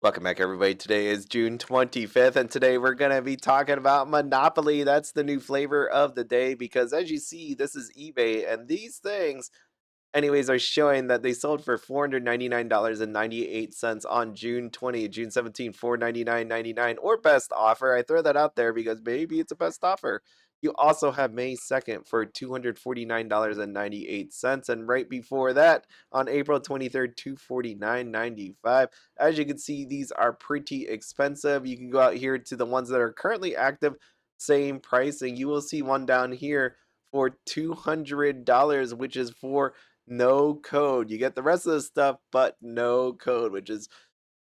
Welcome back, everybody. Today is June 25th, and today we're going to be talking about Monopoly. That's the new flavor of the day because, as you see, this is eBay, and these things, anyways, are showing that they sold for $499.98 on June 20th, June 17th, 499.99, or best offer. I throw that out there because maybe it's a best offer. You also have May 2nd for $249.98, and right before that, on April 23rd, $249.95. As you can see, these are pretty expensive. You can go out here to the ones that are currently active, same price, and you will see one down here for $200, which is for no code. You get the rest of the stuff, but no code, which is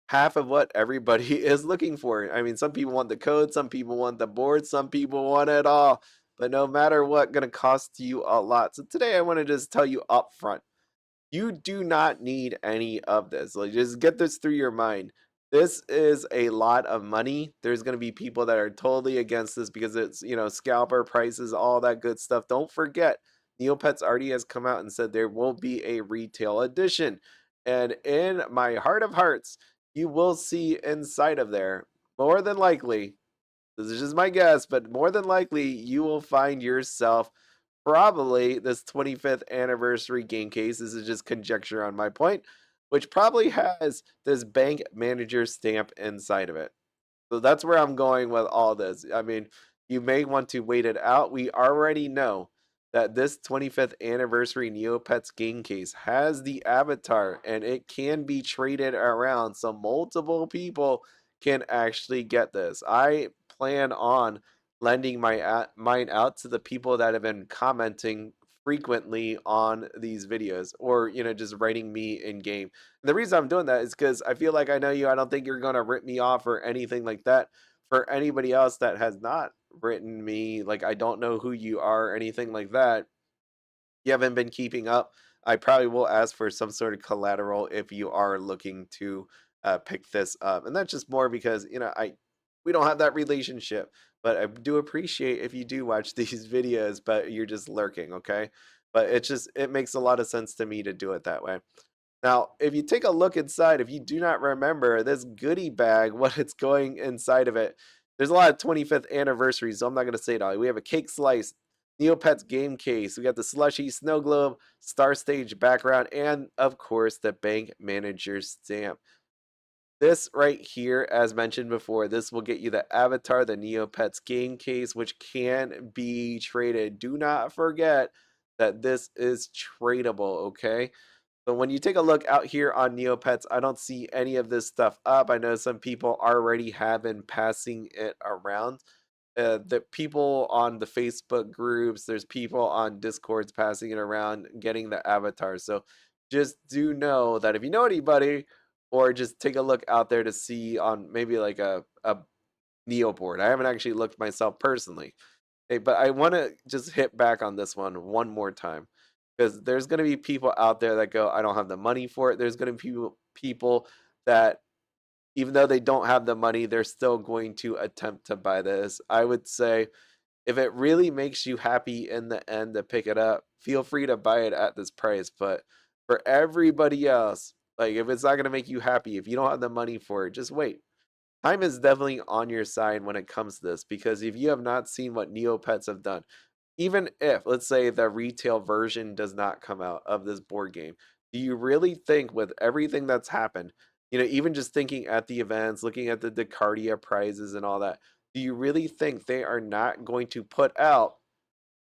half of what everybody is looking for. I mean, some people want the code, some people want the board, some people want it all. But no matter what, gonna cost you a lot. So today I want to just tell you up front, you do not need any of this. Like, just get this through your mind. This is a lot of money. There's going to be people that are totally against this because it's, scalper prices, all that good stuff. Don't forget, Neopets already has come out and said there will be a retail edition. And in my heart of hearts, you will see inside of there, more than likely, this is just my guess, but more than likely, you will find yourself probably this 25th anniversary game case. This is just conjecture on my point, which probably has this bank manager stamp inside of it. So that's where I'm going with all this. I mean, you may want to wait it out. We already know that this 25th anniversary Neopets game case has the avatar and it can be traded around so multiple people can actually get this. I plan on lending mine out to the people that have been commenting frequently on these videos or just writing me in game. The reason I'm doing that is because I feel like I know you. I don't think you're going to rip me off or anything like that. For anybody else that has not written me, like I don't know who you are or anything like that, you haven't been keeping up, I probably will ask for some sort of collateral if you are looking to pick this up. And that's just more because, we don't have that relationship. But I do appreciate if you do watch these videos, but you're just lurking, okay? But it makes a lot of sense to me to do it that way. Now, if you take a look inside, if you do not remember this goodie bag, what it's going inside of it, there's a lot of 25th anniversaries, so I'm not going to say it all. We have a cake slice, Neopets game case, we got the slushy snow globe, star stage background, and of course the bank manager stamp. This right here, as mentioned before, this will get you the avatar, the Neopets game case, which can be traded. Do not forget that this is tradable, okay? But when you take a look out here on Neopets, I don't see any of this stuff up. I know some people already have been passing it around. The people on the Facebook groups, there's people on Discords passing it around, getting the avatars. So just do know that if you know anybody, or just take a look out there to see on maybe like a Neo board. I haven't actually looked myself personally. Hey, but I want to just hit back on this one more time because there's going to be people out there that go, I don't have the money for it. There's going to be people that, even though they don't have the money, they're still going to attempt to buy this. I would say if it really makes you happy in the end to pick it up, feel free to buy it at this price. But for everybody else, like if it's not going to make you happy, if you don't have the money for it, just wait. Time is definitely on your side when it comes to this because if you have not seen what Neopets have done, even if, let's say, the retail version does not come out of this board game, do you really think with everything that's happened, even just thinking at the events, looking at the Dacardia prizes and all that, do you really think they are not going to put out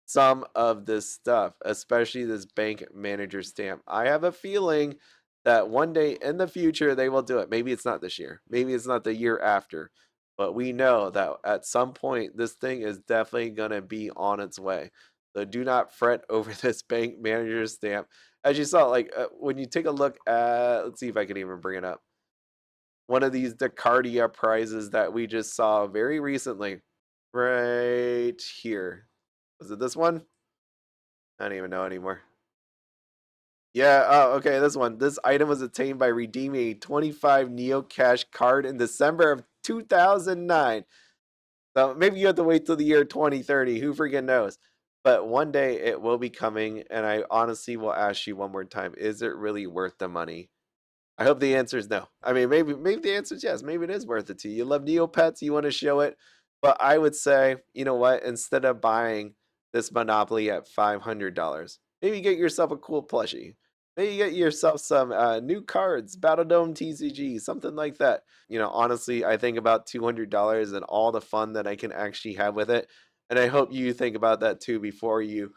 some of this stuff, especially this bank manager stamp? I have a feeling that one day in the future they will do it. Maybe it's not this year, maybe it's not the year after, but we know that at some point this thing is definitely going to be on its way. So do not fret over this bank manager stamp. As you saw, like when you take a look at, let's see if I can even bring it up. One of these Dacardia prizes that we just saw very recently, right here. Was it this one? I don't even know anymore. Yeah, oh, okay, this one. This item was obtained by redeeming a 25 Neo Cash card in December of 2009. So maybe you have to wait till the year 2030. Who freaking knows? But one day it will be coming, and I honestly will ask you one more time, is it really worth the money? I hope the answer is no. I mean, maybe the answer is yes. Maybe it is worth it to you. You love Neopets, you want to show it. But I would say, you know what? Instead of buying this Monopoly at $500, maybe get yourself a cool plushie. Maybe get yourself some new cards, Battledome TCG, something like that. Honestly, I think about $200 and all the fun that I can actually have with it. And I hope you think about that too before you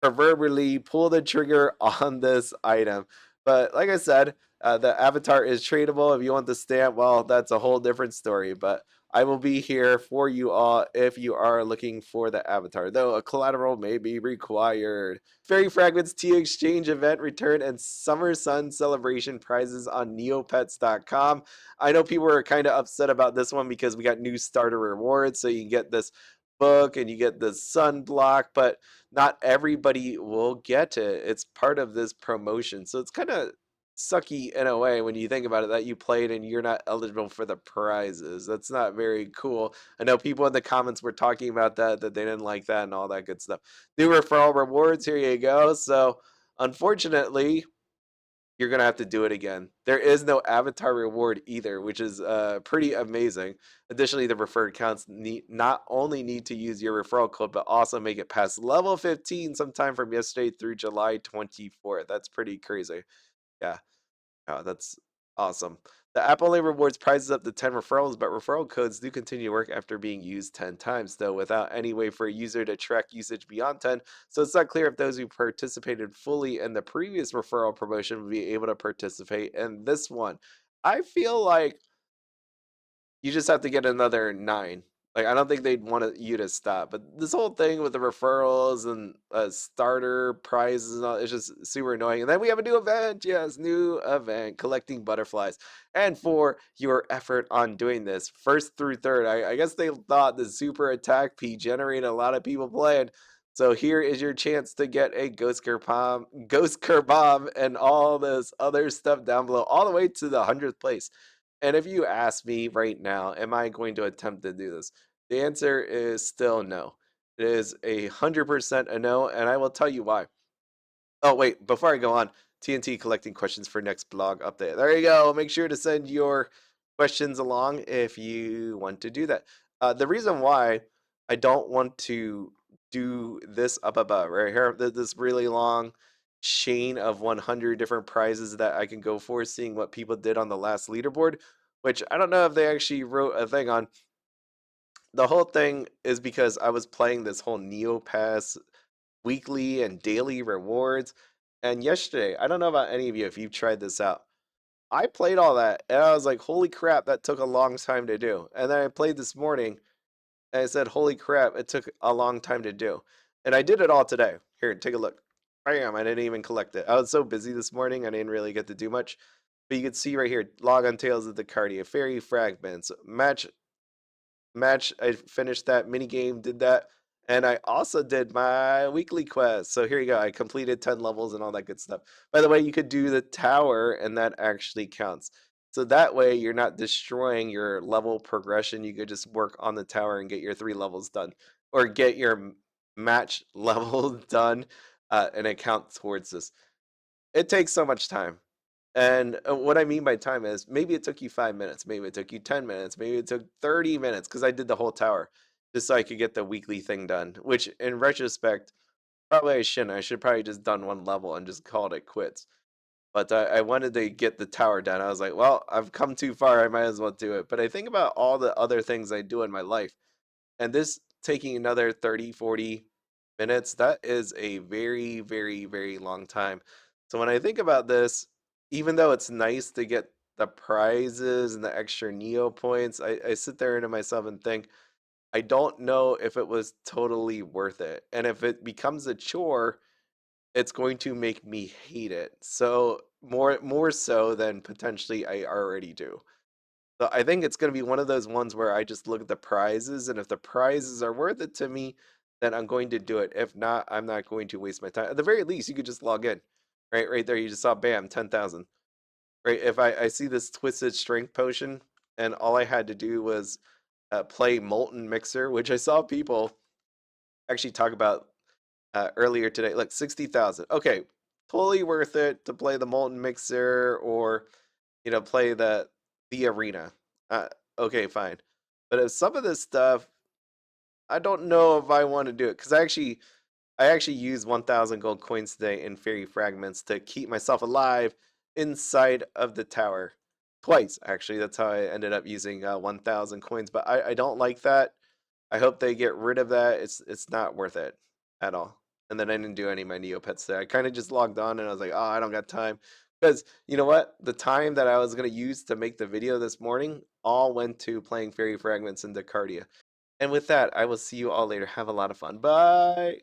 proverbially pull the trigger on this item. But like I said, the avatar is tradable. If you want the stamp, well, that's a whole different story. But I will be here for you all if you are looking for the avatar, though a collateral may be required. Fairy Fragments Tea Exchange event return and Summer Sun celebration prizes on neopets.com. I know people are kind of upset about this one because we got new starter rewards. So you get this book and you get the sunblock, but not everybody will get it. It's part of this promotion. So it's kind of sucky in a way when you think about it that you played and you're not eligible for the prizes. That's not very cool. I know people in the comments were talking about that they didn't like that and all that good stuff. New referral rewards, here you go. So unfortunately, you're gonna have to do it again. There is no avatar reward either, which is pretty amazing. Additionally, the referred accounts not only need to use your referral code, but also make it past level 15 sometime from yesterday through July 24th. That's pretty crazy. Yeah. Oh, that's awesome. The app only rewards prizes up to 10 referrals, but referral codes do continue to work after being used 10 times, though, without any way for a user to track usage beyond 10. So it's not clear if those who participated fully in the previous referral promotion will be able to participate in this one. I feel like you just have to get another 9. Like, I don't think they'd want you to stop. But this whole thing with the referrals and starter prizes and all, it's just super annoying. And then we have a new event. Yes, new event, collecting butterflies. And for your effort on doing this, first through third, I guess they thought the super attack P generated a lot of people playing. So here is your chance to get a Ghost Kerbomb, and all this other stuff down below, all the way to the 100th place. And if you ask me right now, am I going to attempt to do this? The answer is still no. It is 100% a no, and I will tell you why. Oh, wait, before I go on, TNT collecting questions for next blog update. There you go. Make sure to send your questions along if you want to do that. The reason why I don't want to do this up above, right here, this really long chain of 100 different prizes that I can go for, seeing what people did on the last leaderboard, which I don't know if they actually wrote a thing on. The whole thing is because I was playing this whole Neopass weekly and daily rewards. And yesterday, I don't know about any of you if you've tried this out. I played all that and I was like, holy crap, that took a long time to do. And then I played this morning and I said, holy crap, it took a long time to do. And I did it all today. Here, take a look. Bam, I didn't even collect it. I was so busy this morning, I didn't really get to do much. But you can see right here, log on Tales of the Dacardia, Faerie Fragments, match. I finished that mini game, did that, and I also did my weekly quest. So here you go. I completed 10 levels and all that good stuff. By the way, you could do the tower, and that actually counts. So that way, you're not destroying your level progression. You could just work on the tower and get your 3 levels done, or get your match level done, and it counts towards this. It takes so much time. And what I mean by time is maybe it took you 5 minutes, maybe it took you 10 minutes, maybe it took 30 minutes because I did the whole tower just so I could get the weekly thing done. Which, in retrospect, probably I shouldn't. I should probably just done one level and just called it quits. But I wanted to get the tower done. I was like, well, I've come too far. I might as well do it. But I think about all the other things I do in my life, and this taking another 30, 40 minutes, that is a very, very, very long time. So when I think about this, even though it's nice to get the prizes and the extra Neo points, I sit there into myself and think, I don't know if it was totally worth it. And if it becomes a chore, it's going to make me hate it. So more so than potentially I already do. So I think it's going to be one of those ones where I just look at the prizes, and if the prizes are worth it to me, then I'm going to do it. If not, I'm not going to waste my time. At the very least, you could just log in, right? Right there, you just saw, bam, 10,000. Right? If I see this twisted strength potion, and all I had to do was play Molten Mixer, which I saw people actually talk about earlier today. Look, 60,000. Okay, totally worth it to play the Molten Mixer, or play the arena. Okay, fine. But if some of this stuff, I don't know if I want to do it because I actually used 1,000 gold coins today in Faerie Fragments to keep myself alive inside of the tower. Twice, actually. That's how I ended up using 1,000 coins. But I don't like that. I hope they get rid of that. It's not worth it at all. And then I didn't do any of my Neopets today. I kind of just logged on and I was like, oh, I don't got time. Because you know what? The time that I was going to use to make the video this morning all went to playing Faerie Fragments and Dacardia. And with that, I will see you all later. Have a lot of fun. Bye.